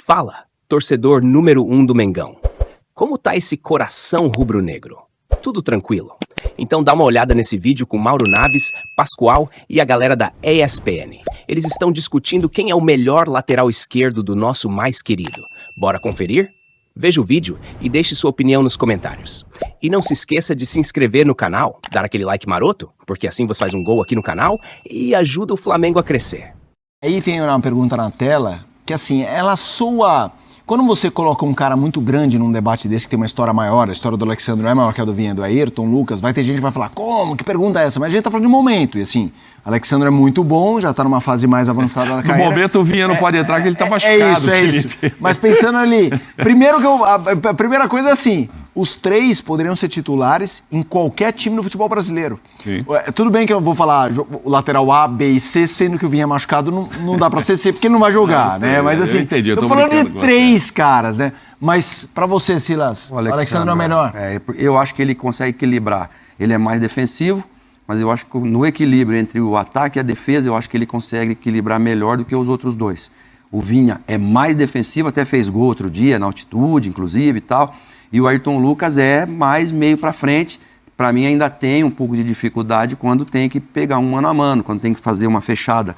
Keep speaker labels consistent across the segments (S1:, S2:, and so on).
S1: Fala, torcedor número 1 do Mengão. Como tá esse coração rubro-negro? Tudo tranquilo? Então dá uma olhada nesse vídeo com Mauro Naves, Pascoal e a galera da ESPN. Eles estão discutindo quem é o melhor lateral esquerdo do nosso mais querido. Bora conferir? Veja o vídeo e deixe sua opinião nos comentários. E não se esqueça de se inscrever no canal, dar aquele like maroto, porque assim você faz um gol aqui no canal e ajuda o Flamengo a crescer.
S2: Aí tem uma pergunta na tela, que assim, ela soa... Quando você coloca um cara muito grande num debate desse, que tem uma história maior, a história do Alexandre não é maior que a do Vinha, do Ayrton, Lucas, vai ter gente que vai falar, como? Que pergunta é essa? Mas a gente tá falando de momento, e assim, o Alexandre é muito bom, já tá numa fase mais avançada da carreira.
S3: No momento o Vinha não pode entrar, que ele tá machucado.
S2: É isso. Mas pensando ali, primeiro que a primeira coisa é assim, os três poderiam ser titulares em qualquer time no futebol brasileiro.
S3: Sim.
S2: Tudo bem que eu vou falar o lateral A, B e C, sendo que o Vinha machucado não dá pra ser C, porque ele não vai jogar, né? Mas assim, eu tô falando de três caras, né? Mas pra você, Silas, o Alexandre é o melhor?
S4: Eu acho que ele consegue equilibrar. Ele é mais defensivo, mas eu acho que no equilíbrio entre o ataque e a defesa, eu acho que ele consegue equilibrar melhor do que os outros dois. O Vinha é mais defensivo, até fez gol outro dia, na altitude, inclusive, e tal. E o Ayrton Lucas é mais meio para frente. Para mim ainda tem um pouco de dificuldade quando tem que pegar um mano a mano, quando tem que fazer uma fechada.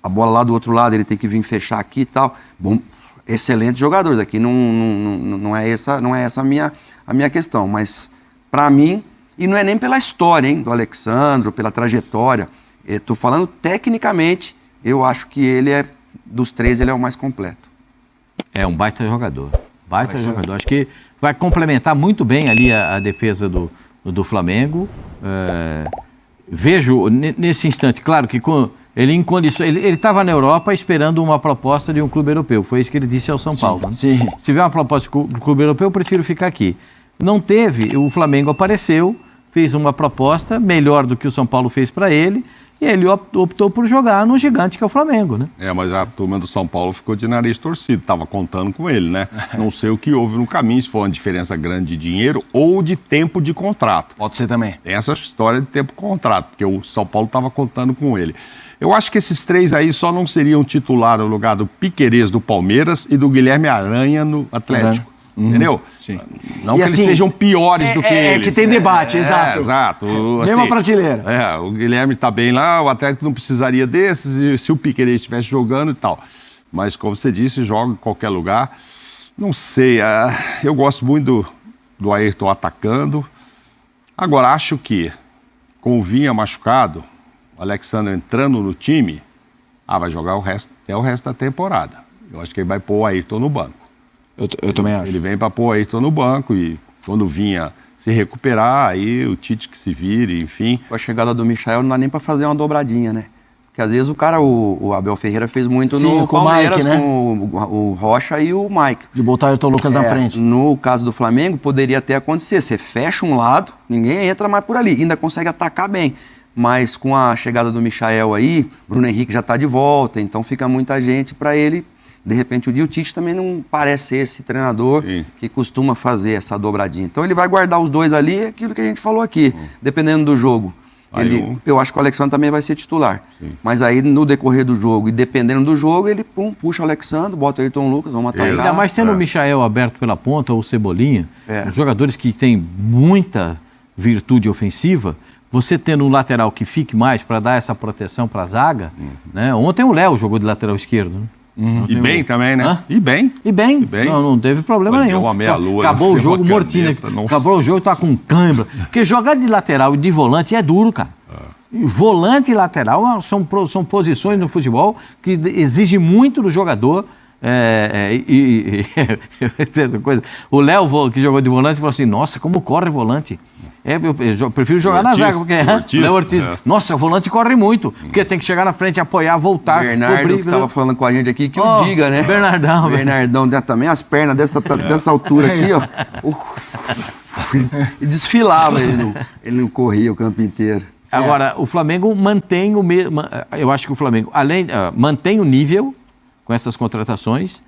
S4: A bola lá do outro lado, ele tem que vir fechar aqui e tal. Bom, excelentes jogadores aqui, não é essa a minha questão. Mas para mim, e não é nem pela história, hein, do Alexandre, pela trajetória. Estou falando tecnicamente, eu acho que ele dos três, ele é o mais completo.
S5: É um baita jogador. Jogador. Acho que vai complementar muito bem ali a defesa do Flamengo. Vejo nesse instante, claro que ele estava na Europa esperando uma proposta de um clube europeu. Foi isso que ele disse ao São Paulo. Né?
S2: Sim.
S5: Se vier uma proposta do clube europeu, eu prefiro ficar aqui. Não teve, o Flamengo apareceu, fez uma proposta melhor do que o São Paulo fez para ele. E ele optou por jogar no gigante que é o Flamengo, né?
S3: Mas a turma do São Paulo ficou de nariz torcido, estava contando com ele, né? Não sei o que houve no caminho, se foi uma diferença grande de dinheiro ou de tempo de contrato.
S2: Pode ser também.
S3: Tem essa história de tempo de contrato, porque o São Paulo estava contando com ele. Eu acho que esses três aí só não seriam titular no lugar do Piquerez do Palmeiras e do Guilherme Aranha no Atlético. Entendeu? Sim. Não que eles sejam piores do que eles.
S2: Que tem debate, exato.
S3: Exato.
S2: Mesma prateleira.
S3: O Guilherme tá bem lá, o Atlético não precisaria desses, e se o Piquerez estivesse jogando e tal. Mas, como você disse, joga em qualquer lugar. Não sei, eu gosto muito do Ayrton atacando. Agora, acho que, com o Vinha machucado, o Alexandre entrando no time, vai jogar até o resto da temporada. Eu acho que ele vai pôr o Ayrton no banco.
S2: Eu também acho.
S3: Ele vem para pôr o Ayrton no banco e quando vinha se recuperar, aí o Tite que se vire, enfim.
S4: Com a chegada do Michael não dá nem para fazer uma dobradinha, né? Porque às vezes o Abel Ferreira fez muito no Palmeiras,
S2: Mike, né?
S4: com o Rocha e o Mike.
S2: De botar o Ayrton Lucas na frente.
S4: No caso do Flamengo, poderia até acontecer. Você fecha um lado, ninguém entra mais por ali. Ainda consegue atacar bem. Mas com a chegada do Michael aí, Bruno Henrique já está de volta, então fica muita gente para ele. De repente, o Tite também não parece ser esse treinador que costuma fazer essa dobradinha. Então, ele vai guardar os dois ali, aquilo que a gente falou aqui, dependendo do jogo. Eu acho que o Alexandre também vai ser titular. Sim. Mas aí, no decorrer do jogo e dependendo do jogo, ele puxa o Alexandre, bota o Ayrton Lucas, vamos atacar.
S5: Ainda mais sendo o Michael aberto pela ponta ou o Cebolinha, os jogadores que têm muita virtude ofensiva, você tendo um lateral que fique mais para dar essa proteção para a zaga, né? Ontem o Léo jogou de lateral esquerdo, né?
S3: E bem também, né? E bem.
S5: Não teve problema nenhum. Acabou o jogo, Mortina. Acabou o jogo, tá com câimbra. Porque jogar de lateral e de volante é duro, cara. Volante e lateral são posições no futebol que exigem muito do jogador. Essa coisa. O Léo, que jogou de volante, falou assim: nossa, como corre volante. Eu prefiro jogar na zaga, porque Léo Ortiz. Nossa, o volante corre muito, porque tem que chegar na frente, apoiar, voltar.
S4: Bernardo, que estava falando com a gente aqui, que o diga, né? Bernardão também, as pernas dessa altura aqui, ó. E desfilava, ele não corria o campo inteiro.
S5: Agora, o Flamengo mantém o mesmo. Eu acho que o Flamengo, mantém o nível com essas contratações.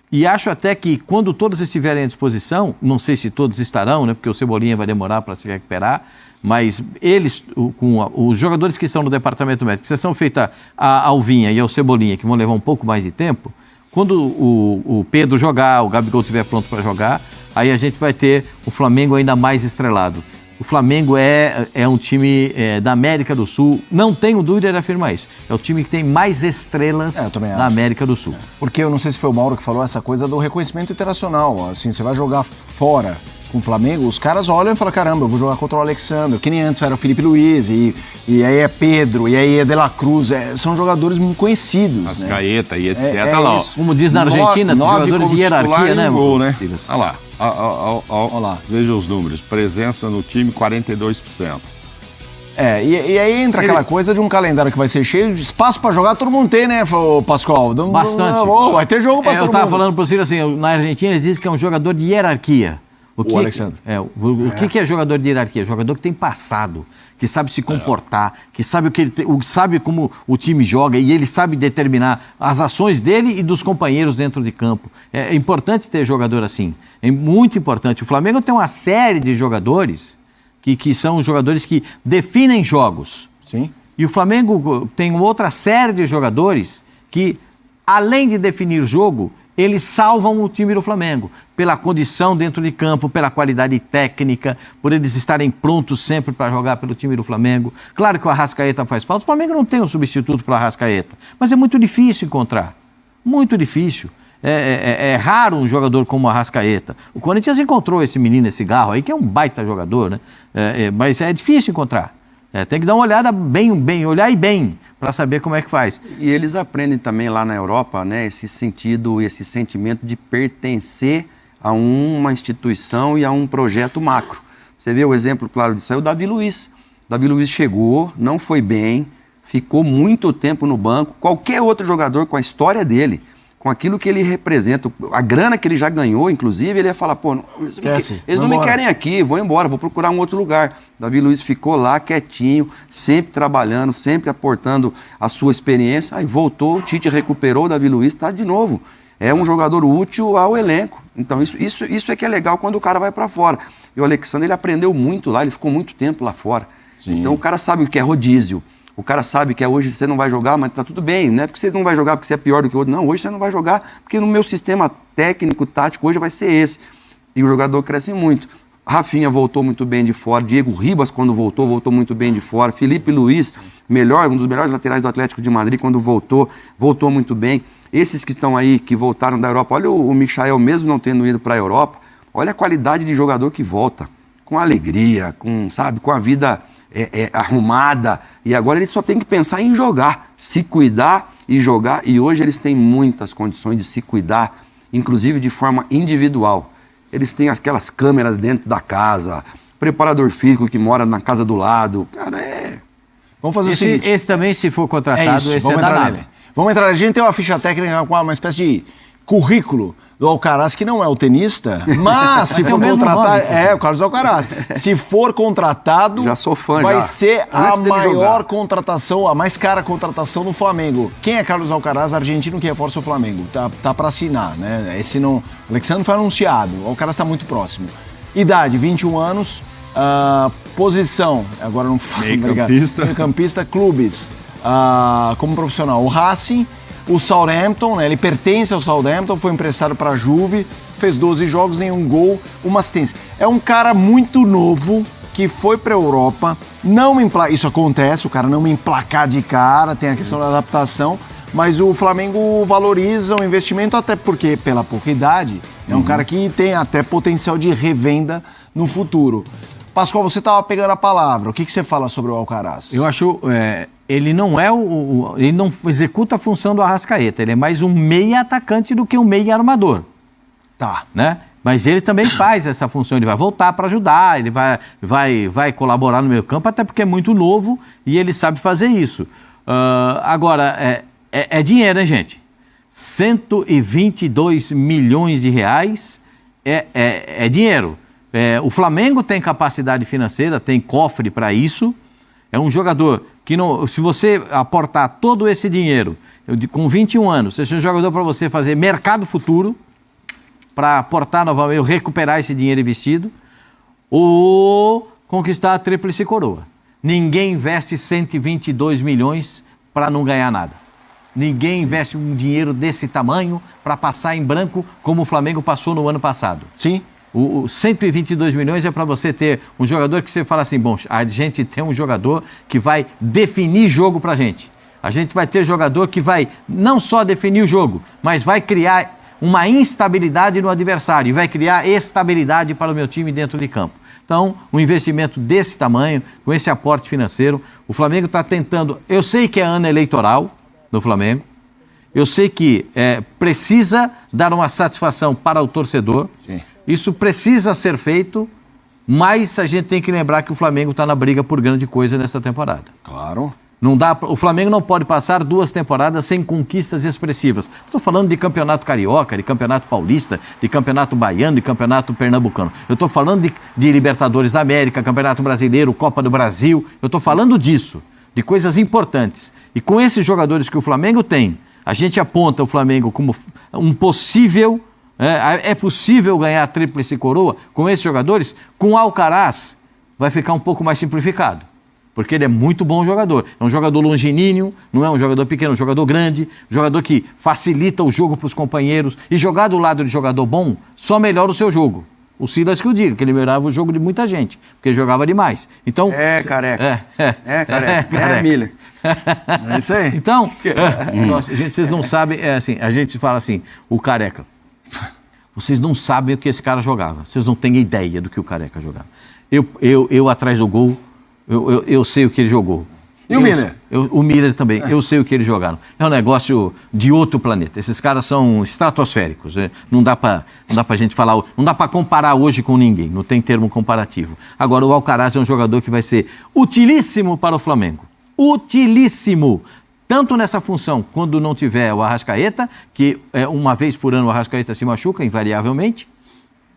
S5: E acho até que quando todos estiverem à disposição, não sei se todos estarão, né, porque o Cebolinha vai demorar para se recuperar, mas eles, com os jogadores que estão no departamento médico, exceção feita ao Vinha e ao Cebolinha, que vão levar um pouco mais de tempo, quando o Pedro jogar, o Gabigol estiver pronto para jogar, aí a gente vai ter o Flamengo ainda mais estrelado. O Flamengo é um time da América do Sul, não tenho dúvida de afirmar isso. É o time que tem mais estrelas da América do Sul.
S2: Porque eu não sei se foi o Mauro que falou essa coisa do reconhecimento internacional. Assim, você vai jogar fora com o Flamengo, os caras olham e falam, caramba, eu vou jogar contra o Alexandre, que nem antes era o Felipe Luiz, e aí é Pedro, e aí é De La Cruz, são jogadores muito conhecidos.
S3: Ascaeta, né? E etc.
S5: Como diz na Argentina, jogadores de hierarquia, né?
S3: Gol, né? Olha lá. Olha lá. Veja os números. Presença no time, 42%.
S2: E aí entra aquela coisa de um calendário que vai ser cheio, espaço pra jogar todo mundo tem, né, Pascoal?
S5: Bastante.
S2: Vai ter jogo pra todo mundo.
S5: Eu tava falando pro Ciro assim, na Argentina eles dizem que é um jogador de hierarquia.
S2: O Alexandre.
S5: O que é jogador de hierarquia? Jogador que tem passado, que sabe se comportar, que sabe sabe como o time joga e ele sabe determinar as ações dele e dos companheiros dentro de campo. É importante ter jogador assim. É muito importante. O Flamengo tem uma série de jogadores que são jogadores que definem jogos.
S2: Sim.
S5: E o Flamengo tem outra série de jogadores que, além de definir jogo, eles salvam o time do Flamengo, pela condição dentro de campo, pela qualidade técnica, por eles estarem prontos sempre para jogar pelo time do Flamengo. Claro que o Arrascaeta faz falta, o Flamengo não tem um substituto para o Arrascaeta, mas é muito difícil encontrar, muito difícil. É raro um jogador como o Arrascaeta. O Corinthians encontrou esse menino, esse Garro aí, que é um baita jogador, né? Mas é difícil encontrar. Tem que dar uma olhada olhar bem, para saber como é que faz.
S4: E eles aprendem também lá na Europa, né, esse sentido, esse sentimento de pertencer a uma instituição e a um projeto macro. Você vê o exemplo claro disso aí, o Davi Luiz. Davi Luiz chegou, não foi bem, ficou muito tempo no banco. Qualquer outro jogador com a história dele, com aquilo que ele representa, a grana que ele já ganhou, inclusive, ele ia falar, pô, eles não me querem aqui, vou embora, vou procurar um outro lugar. Davi Luiz ficou lá quietinho, sempre trabalhando, sempre aportando a sua experiência. Aí voltou, o Tite recuperou o Davi Luiz, está de novo. É um jogador útil ao elenco. Então isso é que é legal quando o cara vai para fora. E o Alexandre, ele aprendeu muito lá, ele ficou muito tempo lá fora. Sim. Então o cara sabe o que é rodízio. O cara sabe que hoje você não vai jogar, mas tá tudo bem. Não é porque você não vai jogar porque você é pior do que o outro. Não, hoje você não vai jogar porque no meu sistema técnico, tático, hoje vai ser esse. E o jogador cresce muito. Rafinha voltou muito bem de fora. Diego Ribas, quando voltou muito bem de fora. Felipe Luiz, um dos melhores laterais do Atlético de Madrid, quando voltou muito bem. Esses que estão aí, que voltaram da Europa, olha o Michael, mesmo não tendo ido para a Europa, olha a qualidade de jogador que volta. Com alegria, com a vida arrumada. E agora ele só tem que pensar em jogar, se cuidar e jogar. E hoje eles têm muitas condições de se cuidar, inclusive de forma individual. Eles têm aquelas câmeras dentro da casa, preparador físico que mora na casa do lado. Cara,
S2: Vamos fazer o seguinte.
S5: Esse também, se for contratado, esse
S2: vamos
S5: é danado.
S2: Vamos entrar. A gente tem uma ficha técnica com uma espécie de currículo do Alcaraz, que não é o tenista, mas se for contratado... o Carlos Alcaraz. Se for contratado,
S4: já sou fã,
S2: vai ser a maior contratação, a mais cara contratação do Flamengo. Quem é Carlos Alcaraz, argentino que reforça o Flamengo? Tá para assinar, né? Esse não... O Alexandre foi anunciado, o Alcaraz está muito próximo. Idade, 21 anos. Posição, agora não falo. Meio-campista, clubes. Como profissional, o Racing. O Southampton, né, ele pertence ao Southampton, foi emprestado para a Juve, fez 12 jogos, nenhum gol, uma assistência. É um cara muito novo que foi para a Europa, isso acontece, o cara não me emplacar de cara, tem a questão da adaptação, mas o Flamengo valoriza o investimento até porque, pela pouca idade, é um cara que tem até potencial de revenda no futuro. Pascoal, você estava pegando a palavra, o que você fala sobre o Alcaraz?
S5: Eu acho... Ele não ele não executa a função do Arrascaeta, ele é mais um meia atacante do que um meia armador.
S2: Tá.
S5: Né? Mas ele também faz essa função, ele vai voltar para ajudar, ele vai colaborar no meio campo, até porque é muito novo e ele sabe fazer isso. Agora, é dinheiro, né, gente? 122 milhões de reais é dinheiro. O Flamengo tem capacidade financeira, tem cofre para isso. É um jogador que, se você aportar todo esse dinheiro, com 21 anos, seja um jogador para você fazer mercado futuro, para aportar novamente, recuperar esse dinheiro investido, ou conquistar a tríplice coroa. Ninguém investe 122 milhões para não ganhar nada. Ninguém investe um dinheiro desse tamanho para passar em branco como o Flamengo passou no ano passado.
S2: Sim.
S5: O 122 milhões é para você ter um jogador que você fala assim, bom, a gente tem um jogador que vai definir jogo para a gente. A gente vai ter jogador que vai não só definir o jogo, mas vai criar uma instabilidade no adversário e vai criar estabilidade para o meu time dentro de campo. Então, um investimento desse tamanho, com esse aporte financeiro, o Flamengo está tentando... Eu sei que é ano eleitoral do Flamengo, eu sei que precisa dar uma satisfação para o torcedor,
S2: Sim.
S5: Isso precisa ser feito, mas a gente tem que lembrar que o Flamengo está na briga por grande coisa nessa temporada.
S2: Claro.
S5: Não dá, o Flamengo não pode passar 2 temporadas sem conquistas expressivas. Estou falando de campeonato carioca, de campeonato paulista, de campeonato baiano, de campeonato pernambucano. Eu estou falando de Libertadores da América, Campeonato Brasileiro, Copa do Brasil. Eu estou falando disso, de coisas importantes. E com esses jogadores que o Flamengo tem, a gente aponta o Flamengo como um possível... É possível ganhar a tríplice coroa com esses jogadores? Com o Alcaraz vai ficar um pouco mais simplificado. Porque ele é muito bom jogador. É um jogador longilíneo, não é um jogador pequeno, é um jogador grande, jogador que facilita o jogo para os companheiros. E jogar do lado de jogador bom só melhora o seu jogo. O Silas que eu digo, que ele melhorava o jogo de muita gente, porque ele jogava demais. Então,
S4: careca.
S5: Careca.
S4: É, Miller.
S2: É isso aí.
S5: Então, nossa, gente, vocês não sabem, assim, a gente fala assim, o Careca. Vocês não sabem o que esse cara jogava. Vocês não têm ideia do que o Careca jogava. Eu atrás do gol, eu sei o que ele jogou.
S2: E o Miller?
S5: O Miller também, eu sei o que eles jogaram. É um negócio de outro planeta. Esses caras são estratosféricos. Não dá pra gente falar, não dá pra comparar hoje com ninguém, não tem termo comparativo. Agora, o Alcaraz é um jogador que vai ser utilíssimo para o Flamengo. Utilíssimo! Tanto nessa função, quando não tiver o Arrascaeta, que uma vez por ano o Arrascaeta se machuca, invariavelmente,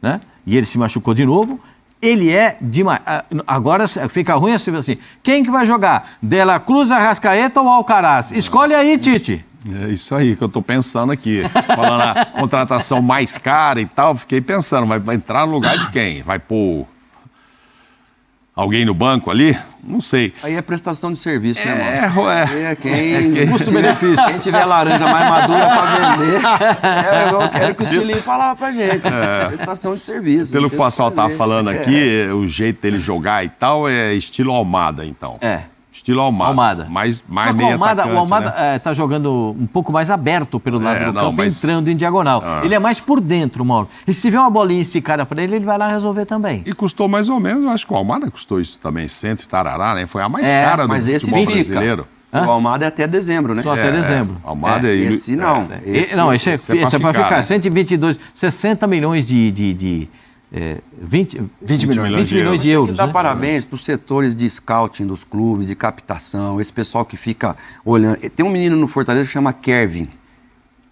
S5: né? E ele se machucou de novo. Ele é demais. Agora fica ruim assim. Quem que vai jogar? De La Cruz, Arrascaeta ou Alcaraz? Escolhe aí, Tite.
S3: É isso aí que eu estou pensando aqui. Falando a contratação mais cara e tal, fiquei pensando, vai entrar no lugar de quem? Vai pôr alguém no banco ali? Não sei.
S4: Aí é prestação de serviço, né, mano?
S3: Quem...
S5: Custo-benefício.
S4: Quem tiver laranja mais madura para vender, eu quero que o Cilinho falava pra gente. Prestação de serviço.
S3: Pelo que o pessoal tava falando aqui, o jeito dele jogar e tal é estilo Almada, então. Estilo Almada. Mais
S5: Só que
S3: meia
S5: o Almada tá jogando um pouco mais aberto pelo lado do campo, entrando em diagonal. Ele é mais por dentro, Mauro. E se tiver uma bolinha esticada para ele vai lá resolver também.
S3: E custou mais ou menos, eu acho que o Almada custou isso também, 100 e tarará, né? Foi a mais cara do futebol brasileiro.
S4: O Almada é até dezembro, né?
S5: Só até dezembro.
S3: Almada
S4: esse não.
S5: Esse é para ficar. 122, 60 milhões de 20 milhões de euros.
S4: Dá parabéns para os setores de scouting dos clubes, de captação, esse pessoal que fica olhando. Tem um menino no Fortaleza que chama Kevin.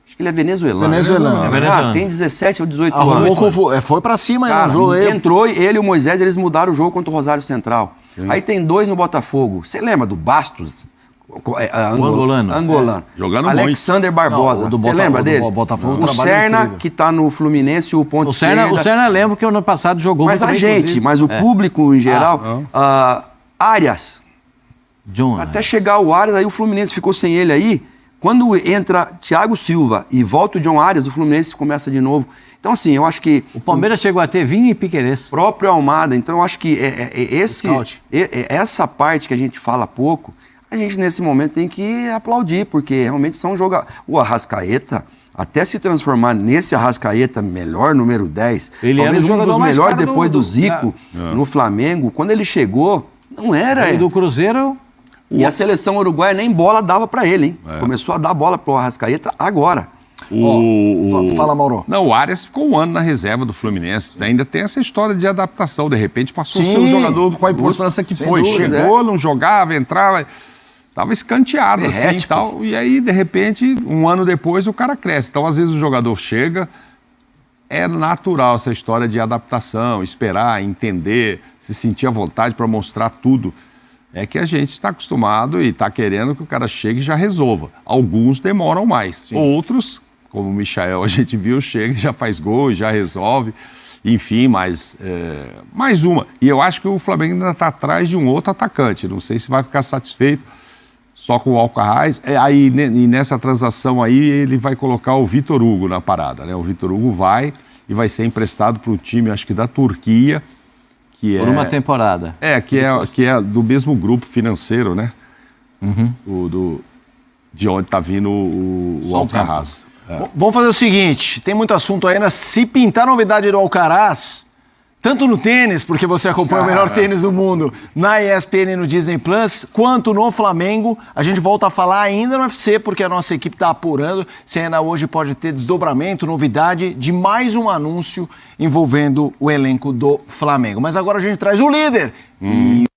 S4: Acho que ele é venezuelano. Tem 17 ou 18 anos.
S2: Foi pra cima aí
S4: no
S2: jogo.
S4: Entrou ele e o Moisés, eles mudaram o jogo contra o Rosário Central. Aí tem 2 no Botafogo. Você lembra do Bastos? Angolano.
S3: Jogando
S4: Alexander Barbosa. Você lembra dele? O Serna, que tá no Fluminense, o ponto esquerda.
S5: O Serna lembra que o ano passado jogou
S4: muito bem, inclusive. Mas o público em geral. Arias. Até chegar o Arias, aí o Fluminense ficou sem ele aí. Quando entra Thiago Silva e volta o John Arias, o Fluminense começa de novo. Então, assim, eu acho que...
S5: O Palmeiras chegou a ter Vinha e Piquerez.
S4: Próprio Almada. Então, eu acho que essa parte que a gente fala pouco, a gente, nesse momento, tem que aplaudir, porque realmente são jogadores... O Arrascaeta, até se transformar nesse Arrascaeta melhor, número 10,
S5: ele era
S4: um dos melhores depois do Zico, no Flamengo, quando ele chegou, não era...
S5: E do Cruzeiro...
S4: E a seleção uruguaia nem bola dava pra ele, hein? Começou a dar bola pro Arrascaeta agora.
S2: Fala, Mauro.
S3: Não, o Arias ficou um ano na reserva do Fluminense. Ainda tem essa história de adaptação. De repente passou a ser um jogador com a importância que foi.
S4: Dúvida,
S3: chegou, não jogava, entrava... Tava escanteado assim e tal. E aí, de repente, um ano depois, o cara cresce. Então, às vezes, o jogador chega... É natural essa história de adaptação, esperar, entender, se sentir à vontade para mostrar tudo. É que a gente está acostumado e está querendo que o cara chegue e já resolva. Alguns demoram mais. Sim. Outros, como o Michael, a gente viu, chega e já faz gol, já resolve. Enfim, mais uma. E eu acho que o Flamengo ainda está atrás de um outro atacante. Não sei se vai ficar satisfeito. só com o Alcaraz. Aí, e nessa transação aí, ele vai colocar o Vitor Hugo na parada, né? O Vitor Hugo vai e vai ser emprestado para um time, acho que da Turquia, que
S5: Por uma temporada.
S3: Que é do mesmo grupo financeiro, né? De onde está vindo o Alcaraz.
S2: Vamos fazer o seguinte, tem muito assunto ainda. Se pintar novidade do Alcaraz, tanto no tênis, porque você acompanha o melhor tênis do mundo, na ESPN e no Disney Plus, quanto no Flamengo, a gente volta a falar ainda no UFC, porque a nossa equipe está apurando se ainda hoje pode ter desdobramento, novidade de mais um anúncio envolvendo o elenco do Flamengo. Mas agora a gente traz o líder. E